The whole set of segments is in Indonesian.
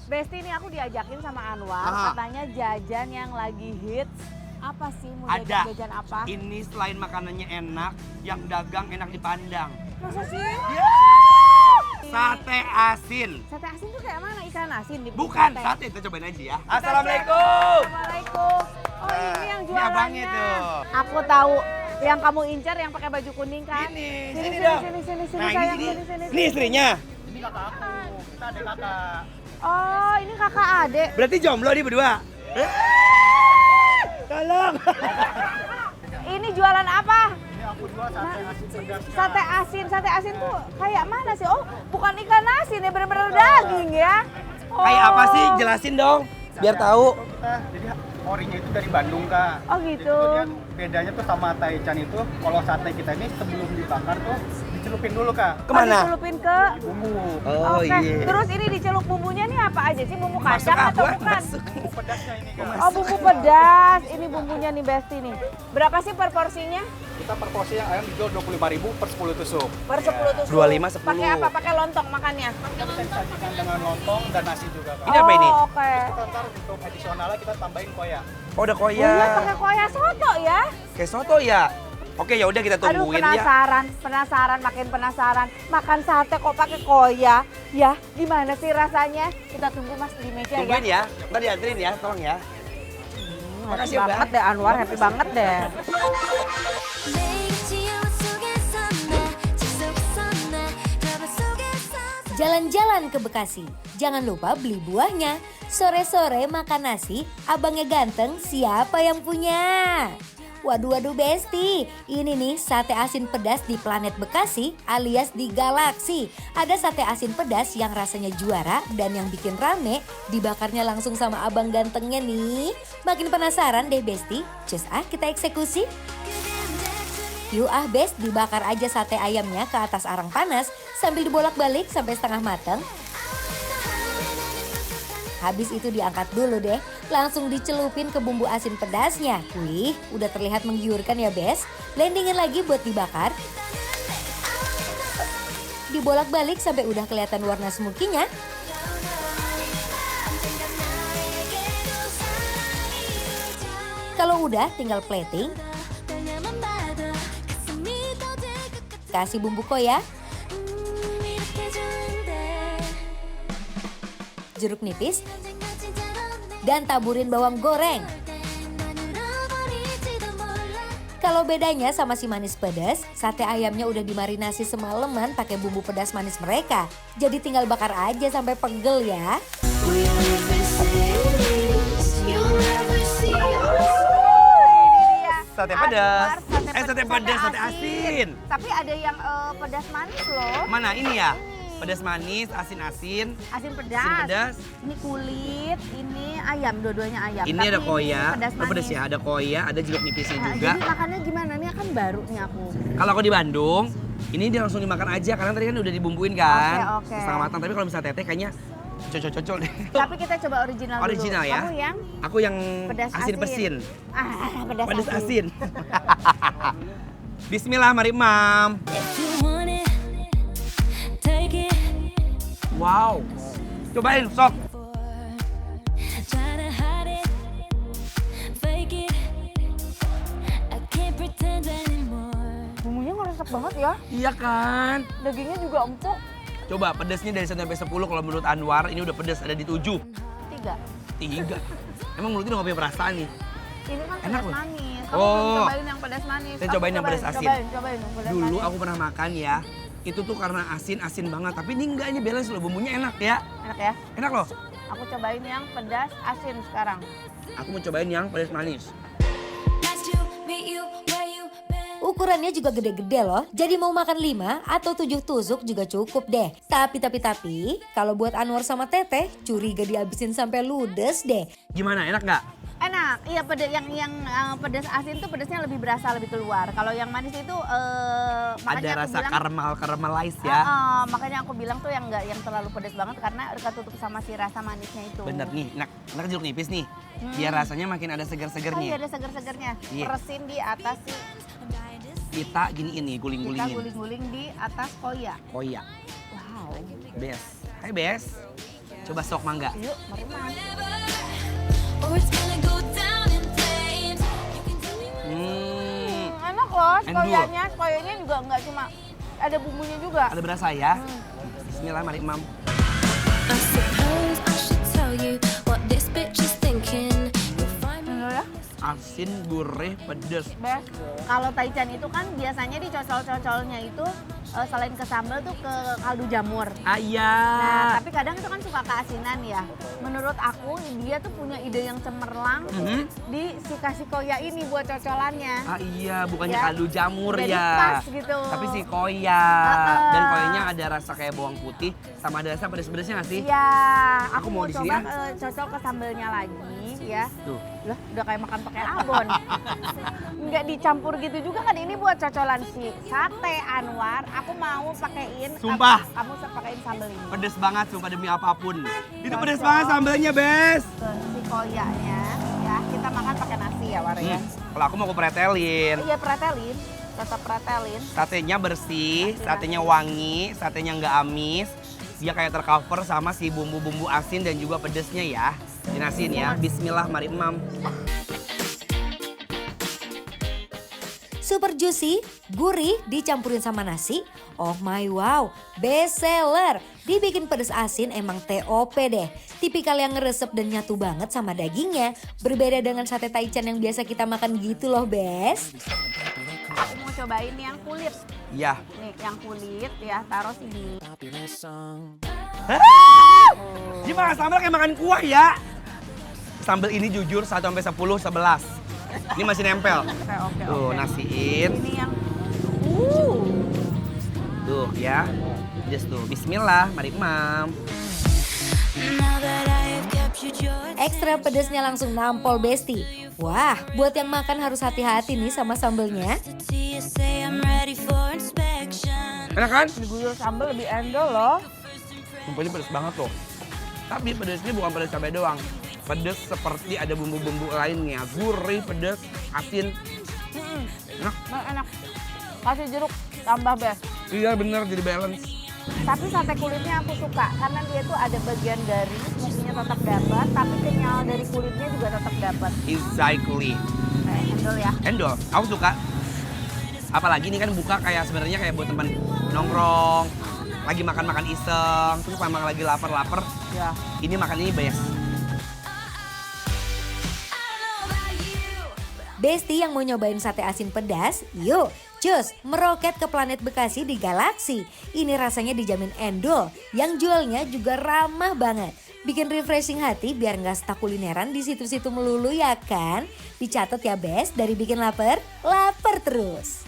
Besti ini aku diajakin sama Anwar, katanya jajan yang lagi hits. Apa sih, mau jajan apa? Ini selain makanannya enak, yang dagang enak dipandang. Masa sih? Sate asin. Sate asin tuh kayak mana? Ikan asin? Bukan, sate. Kita cobain aja ya. Assalamualaikum. Assalamualaikum. Oh ini yang Ini abangnya jualannya. tuh. Aku tahu yang kamu incar yang pakai baju kuning kan? Sini dong. Sini Nah, sayang, ini sini. Ini istrinya. Ini kakak aku, kita adik kakak. Oh ini kakak adek. Berarti jomblo nih berdua. Tolong. Ini jualan apa? Ini aku jual sate asin pedas. Sate asin tuh kayak mana sih? Oh bukan ikan asin ya, bener-bener daging ya? Oh. Kayak apa sih? Jelasin dong. Biar tahu. Jadi orinya itu dari Bandung, Kak. Oh gitu. Jadi tuh dia bedanya tuh sama taichan itu, kalau sate kita ini sebelum dibakar tuh dicelupin dulu, Kak. Kemana? Dicelupin ke. Bumbu. Oh Oke. iya. Terus ini dicelup bumbunya nih apa aja sih? Bumbu Masuk kacang atau aku, bukan? masuk. Bumbu pedasnya ini, Kak. Oh bumbu pedas. Ini bumbunya nih Besti nih. Berapa sih per porsinya? Kita per porsi yang ayam dijual 25.000 per 10 tusuk. Per 10 tusuk. 25, 10. Pakai apa? Pakai lontong makannya? Kita bisa disajikan dengan lontong dan nasi juga, Kak. Ini apa ini? Oh, oke. Kita ntar untuk additionalnya kita tambahin koya. Oh, ada Oh koya. iya pakai koya soto ya? Kayak soto ya. Oke, ya udah kita Aduh tungguin ya. penasaran, makin penasaran. Makan sate kok pakai koya? Ya, gimana sih rasanya? Kita tunggu Mas di meja Tungguin ya. ya. Ntar dianterin ya, tolong ya. Happy Makasih ya, Mbak. banget deh Anwar, happy banget deh. Jalan-jalan ke Bekasi, jangan lupa beli buahnya. Sore-sore makan nasi, abangnya ganteng, siapa yang punya? Waduh Besti, ini nih sate asin pedas di Planet Bekasi alias di Galaksi. Ada sate asin pedas yang rasanya juara dan yang bikin rame, dibakarnya langsung sama abang gantengnya nih. Makin penasaran deh Besti, cus kita eksekusi. Yuk Bes, dibakar aja sate ayamnya ke atas arang panas sambil dibolak-balik sampai setengah mateng. Habis itu diangkat dulu deh, langsung dicelupin ke bumbu asin pedasnya. Wih, udah terlihat menggiurkan ya Bes. Blendingin lagi buat dibakar. Dibolak-balik sampai udah kelihatan warna smokinya. Kalau udah tinggal plating. Kasih bumbu koya, jeruk nipis, dan taburin bawang goreng. Kalau bedanya sama si manis pedas, sate ayamnya udah dimarinasi semalaman pakai bumbu pedas manis mereka. Jadi tinggal bakar aja sampai pegel ya. Sate pedas. Sate pedas, pedas, sate asin. Tapi ada yang pedas manis loh. Mana ini ya? Pedas manis, asin-asin. Asin pedas. Asin pedas. Ini kulit, ini ayam, dua-duanya ayam. Ini Tapi ada koya. pedas Oh, pedas manis. ya, ada koya, ada jeruk nipisnya Nah, juga. jadi makannya gimana? Ini kan baru nih aku. Kalau aku di Bandung, ini dia langsung dimakan aja karena tadi kan udah dibumbuin kan. Oke. Setengah matang, tapi kalau misalnya teteh kayaknya cocok-cocok deh. Tapi kita coba original dulu. Original ya? Kamu yang Aku yang pedas asin persin. Pedas, Pedas asin. Bismillah, mari Mam. Wow. Cobain, sok. Bumbunya ngeresep banget ya. Iya kan? Dagingnya juga empuk. Coba pedasnya dari 1 sampai 10 kalau menurut Anwar ini udah pedas ada di 7. 3. 3. Emang mulut ini nggak punya perasaan nih? Ini kan Enak pedas loh. manis. Kamu Oh. belum cobain yang pedas manis. Saya Kamu cobain yang pedas asin. Cobain yang pedas Dulu manis. aku pernah makan ya. Itu tuh karena asin banget. Tapi ini enggak, ini balance loh. Bumbunya enak ya. Enak ya? Enak loh. Aku cobain yang pedas asin sekarang. Aku mau cobain yang pedas manis. Ukurannya juga gede-gede loh. Jadi mau makan 5 atau 7 tusuk juga cukup deh. Tapi kalau buat Anwar sama Teteh, curiga dihabisin sampai ludes deh. Gimana, enak nggak? Enak, iya pedas yang pedas asin tuh pedasnya lebih berasa lebih keluar. Kalau yang manis itu makanya Ada aku rasa bilang caramelize ya. makanya aku bilang tuh yang nggak yang terlalu pedas banget karena ketutup sama si rasa manisnya itu. Bener nih, enak jeruk nipis nih. Biar rasanya makin ada Oh iya seger-segernya. ada seger-segernya. Iya. Resin di atas si Kita giniin nih, kita guling-gulingin. guling-guling di atas koya. Koya. Wow. Bes. Hai Bes. Coba sok mangga. Yuk, mari Mas. Enak loh Endul. koyanya juga nggak cuma ada bumbunya juga. Ada berasa ya. Bismillah, mari Mam. Bener ya? Asin, gurih, pedes. Bes, kalau taichan itu kan biasanya dicocol-cocolnya itu selain ke sambal tuh ke kaldu jamur. Ah iya. Nah, tapi kadang itu kan suka keasinan ya. Menurut aku dia tuh punya ide yang cemerlang di si kasikoya ini buat cocolannya. Ah iya, bukannya Ya. kaldu jamur Jadi ya. pas gitu. Tapi si koya. Dan koyanya ada rasa kayak bawang putih sama ada rasa pedes-pedesnya nggak sih? Iya, aku Aku mau mau di coba sini, cocol ke sambelnya lagi ya. Tuh. Lah, udah kayak makan pakai abon. Nggak dicampur gitu juga kan, ini buat cocolan si sate Anwar. Aku mau pakein. Sumpah. Kamu pakein sambel ini. Pedes banget sumpah demi apapun. Itu Cocok. pedes banget sambelnya, Bes. Ke si koyanya ya, kita makan pakai nasi ya War ya. Kalau aku mau aku pretelin. Iya, pretelin. Tetap pretelin. Satenya bersih, satenya wangi, satenya nggak amis. Dia kayak tercover sama si bumbu-bumbu asin dan juga pedesnya ya. Dinasin ya. Bismillah, mari Mam. Super juicy, gurih dicampurin sama nasi. Oh my wow, best seller. Dibikin pedas asin emang TOP deh. Tipikal yang ngeresep dan nyatu banget sama dagingnya. Berbeda dengan sate taichan yang biasa kita makan gitu loh, Bes. Aku mau cobain yang kulit. Iya. Nih, yang kulit ya, taruh sini. Dia makan sambal kayak makan kuah ya. Sambal ini jujur 1 sampai 10, 11. Ini masih nempel. Oke. Tuh, nasiin. Ini yang Tuh ya. Just tuh. Bismillah, mari Mam. Ekstra pedasnya langsung nampol Besti. Wah, buat yang makan harus hati-hati nih sama sambelnya. Enak kan? diguyur sambal lebih endol loh. Sumpahnya pedes banget tuh. Tapi pedesnya bukan pedes cabai doang. Pedes seperti ada bumbu-bumbu lainnya. Gurih, pedes, asin. Enak. Enak. Kasih jeruk tambah bes. Iya bener, jadi balance. Tapi sate kulitnya aku suka karena dia tuh ada bagian garing, fungsinya tetap dapat, tapi kenyal dari kulitnya juga tetap dapat. Exactly. Kayak endol ya. Endol, aku suka. Apalagi ini kan buka kayak sebenarnya kayak buat teman nongkrong, lagi makan-makan iseng, terus memang lagi lapar-lapar. Ya. Ini makan ini best. Besti yang mau nyobain sate asin pedas, yuk cus meroket ke planet Bekasi di Galaksi. Ini rasanya dijamin endol, yang jualnya juga ramah banget. Bikin refreshing hati biar nggak stuck kulineran di situ-situ melulu ya kan? Dicatat ya Bes, dari bikin lapar, lapar terus.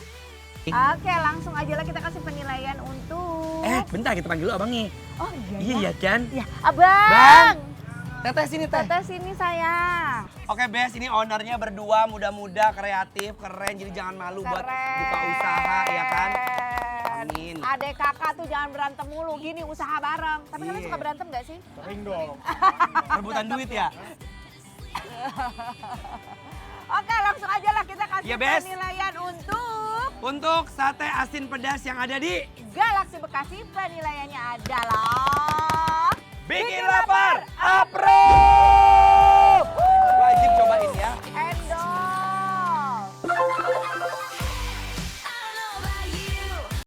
Oke, langsung aja lah kita kasih penilaian untuk. Bentar kita panggil dulu abangnya. Oh Iya ya kan? Ya, Abang. Bang. Teteh sini teh. Teteh sini saya. Oke Bes, ini ownernya berdua muda-muda, kreatif, keren. Jadi jangan malu buat buka usaha ya kan? Amin. Adek kakak tuh jangan berantem mulu, gini usaha bareng. Tapi kalian Iya. suka berantem gak sih? Sering dong. Rebutan duit ya? Oke, langsung aja lah kita kasih Iya, Bes. penilaian Untuk sate asin pedas yang ada di Galaksi Bekasi, penilaiannya adalah Bikin Lapar Apro!